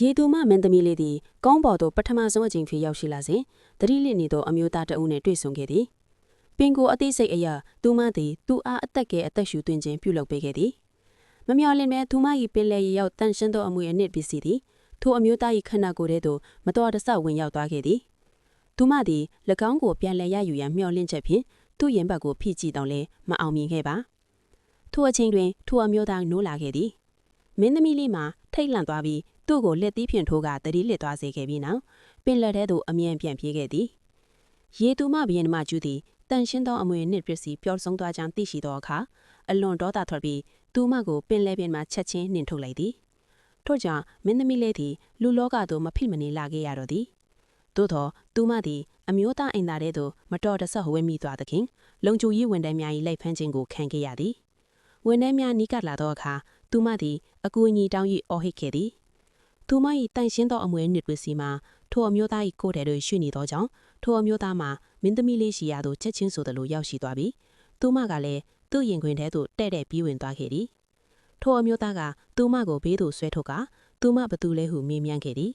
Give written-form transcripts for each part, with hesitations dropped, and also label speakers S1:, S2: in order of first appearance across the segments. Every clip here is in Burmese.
S1: ရေသူမမင်းသမီးလေးသည်ကောင်းပေါ်သို့ပထမဆုံးအကြိမ်ဖြစ်ရောက်ရှိလာစဉ်တတိလစ်နေသောအမျိုးသားတအုပ်နှင့်တွေ့ဆုံခဲ့သည်ပင်ကိုအသိစိတ်အရာသူမသည်သူအားအသက်ကဲအသက်ရှူသွင်းခြင်းပြုလုပ်ပေးခဲ့သည်မမျှော်လင့်မဲသူမ၏ပင်လယ်ရေရောက်တန့်ရှင်းသောအမွေအနှစ်ပစ္စည်းသည်ထိုအမျိုးသား၏ခန္ဓာကိုယ်ထဲသို့မတော်တဆဝင်ရောက်သွားခဲ့သည်သူမသည်၎င်းကိုပြန်လည်ရယူရန်မျှော်လင့်ချက်ဖြင့်သူ့ရင်ဘတ်ကိုဖိကြည့်တော့လဲမအောင်မြင်ခဲ့ပါထိုအချိန်တွင်ထိုအမျိုးသားနိုးလာခဲ့သည်မင်းသမီးလေးမှာထိတ်လန့်သွားပြီးသူ့ကိုလက်သီးဖြင့်ထိုးကတတိလစ်သွားစေခဲ့ပြီးနောက်ပင်လက်ထဲသို့အမြန်ပြန်ပြေးခဲ့သည်ရေသူမဘီရင်မကျူးသည်တန်ရှင်းသောအမွေအနှစ်ပစ္စည်းပျောက်ဆုံးသွားကြောင်းသိရှိသောအခါအလွန်ဒေါသထွက်ပြီးသူမကိုပင်လဲပင်မှချက်ချင်းနှင်ထုတ်လိုက်သည်ထို့ကြောင့်မင်းသမီးလေးသည်လူလောကသို့မဖိမနေလာခဲ့ရတော့သည်သို့သောသူမသည်အမျိုးသားအိမ်သားထဲသို့မတော်တဆဝဲမိသွားသဖြင့်လုံခြုံရေးဝန်ထမ်းများ၏လိုက်ဖမ်းခြင်းကိုခံခဲ့ရသည်ဝန်ထမ်းများနီးကပ်လာသောအခါသူမသည်အကူအညီတောင်း၍အော်ဟစ်ခဲ့သည်သူမ၏တန့်ရှင်းသောအမွေအနှစ်ပစ္စည်းမှာထိုအမျိုးသား၏ကိုယ်ထဲသို့ရွှေ့နေသောကြောင့်ထိုအမျိုးသားမှာမင်းသမီးလေးရှိရာသို့ချက်ချင်းဆိုသလိုရောက်ရှိသွားပြီးသူမကလည်းသူ့ရင်ခွင်ထဲသို့တဲ့တဲ့ပြီးဝင်သွားခဲ့သည်ထိုအမျိုးသားကသူမကိုဘေးသို့ဆွဲထုတ်ကသူမဘသူလဲဟုမေးမြန်းခဲ့သည်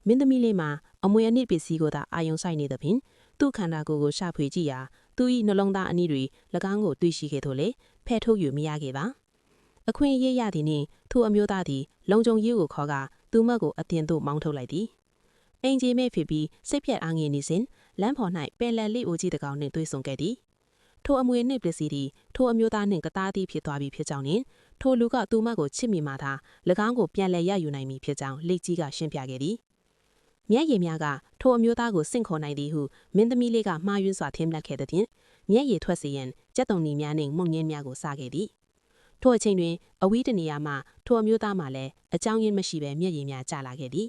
S1: မင်းသမီးလေးမှာအမွေအနှစ်ပစ္စည်းကိုသာအာယုံဆိုင်နေသဖြင့်သူ့ခန္ဓာကိုယ်ကိုရှာဖွေကြည့်ရာသူ၏နှလုံးသားအနီးတွေ၎င်းကိုတွေ့ရှိခဲ့သို့လေဖဲ့ထုတ်၍မရခဲ့ပါအခွင့်အရေးရသည်နှင့်ထိုအမျိုးသားသည်လုံခြုံရေးကိုခေါ်ကသူမကိုအတင်သို့မောင်းထုတ်လိုက်သည်အင်ဂျီမဲဖြစ်ပြီးစိတ်ဖြတ်အားငယ်နေစဉ်လမ်းပေါ်၌ပယ်လယ်လေးအိုကြီးတကောင်နှင့်တွေ့ဆုံခဲ့သည်ထိုအမွေနှင့်ပစ္စည်းသည်ထိုအမျိုးသားနှင့်ကသားသည်ဖြစ်သွားပြီဖြစ်ကြောင်းနှင့်ထိုလူကသူမကိုချစ်မိမှသာ၎င်းကိုပြန်လည်ရယူနိုင်မည်ဖြစ်ကြောင်းလက်ကြီးကရှင်းပြခဲ့သည်မျက်ရည်များကထိုအမျိုးသားကိုစင့်ခေါ်နိုင်သည်ဟုမင်းသမီးလေးကမှားယွင်းစွာထင်မှတ်ခဲ့သည်ဖြင့်မျက်ရည်ထွက်စေရန်ကြက်တုံနီများနှင့်မှုန့်ငင်းများကိုစားခဲ့သည်ထိုအချိန်တွင်အဝီးတနေရာမှထိုအမျိုးသားမှလည်းအကြောင်းရင်းမရှိဘဲမျက်ရည်များကျလာခဲ့သည်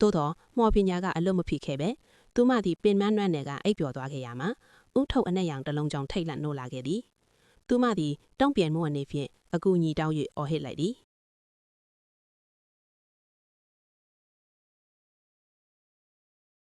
S1: သို့သောမော်ပညာကအလွတ်မဖြစ်ခဲ့ပဲသူမသည်ပင်မနှွမ်းနယ်ကအိပ်ပျော်သွားခဲ့ရမှာဥထုတ်အနက်ရောင်တစ်လုံးကြောင့်ထိတ်လန့်နိုးလာခဲ့သည်သူမသည်တုံ့ပြန်မှုအနေဖြင့်အကူအညီတောင်း၍အော်ဟစ်လိုက်သည်